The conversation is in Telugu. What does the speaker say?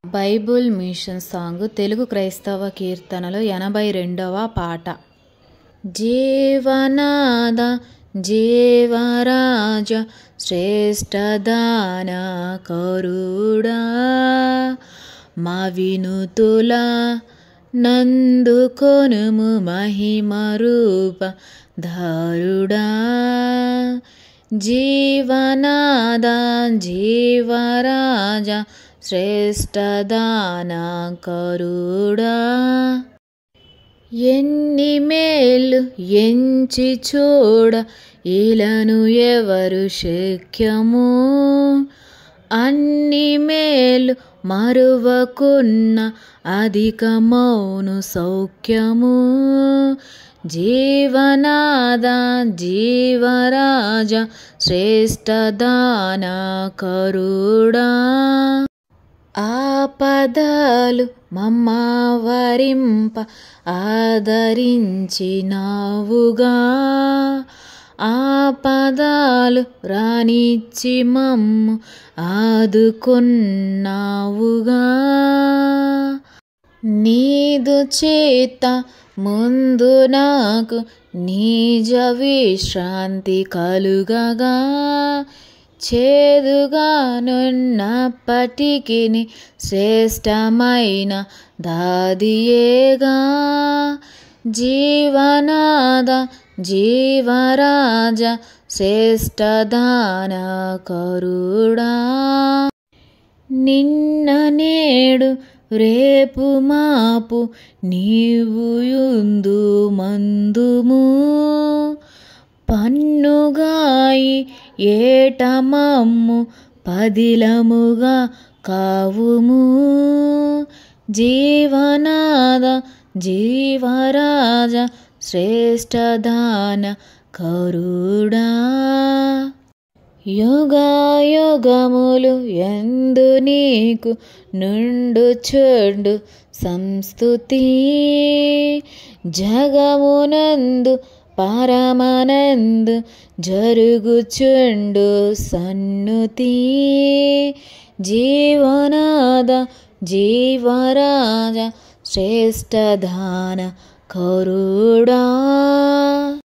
బైబుల్ మిషన్ సాంగ్ తెలుగు క్రైస్తవ కీర్తనలు 82వ పాట. జీవనాద జీవరాజ శ్రేష్టదాన కరుడా మా వినుతుల నందుకొనుము మహిమరూప ధారుడా. జీవనాద జీవరాజ శ్రేష్టదాన కరుడా. ఎన్ని మేలు ఎంచి చూడ ఇలను ఎవరు శక్యము, అన్ని మేలు మరువకున్న అధికమౌను సౌఖ్యము. జీవనాద జీవరాజ శ్రేష్టదాన కరుడా. ఆపదలు మమ్మవరింప ఆదరించినావుగా, ఆపదలు రానిచ్చి మమ్ము ఆదుకున్నావుగా. నీదు చేత ముందు నాకు నిజ విశ్రాంతి కలుగగా, చేదుగానున్నప్పటికీ శ్రేష్టమైన దాదియేగా. జీవనాద జీవరాజ శ్రేష్టదాన కరుడా. నిన్న నేడు రేపు మాపు నీవు యుందు మందుము, పన్నుగాయి ఏటమమ్ము పదిలముగా కావుము. జీవనాద జీవరాజ శ్రేష్టదాన కరుడా. యుగాయుగములు యందు నీకు నుండు చెండు సంస్తుతి, జగమునందు పరమనందు జరుగుచుండు సన్నుతి. జీవనాద జీవరాజ శ్రేష్టదాన కరుడా.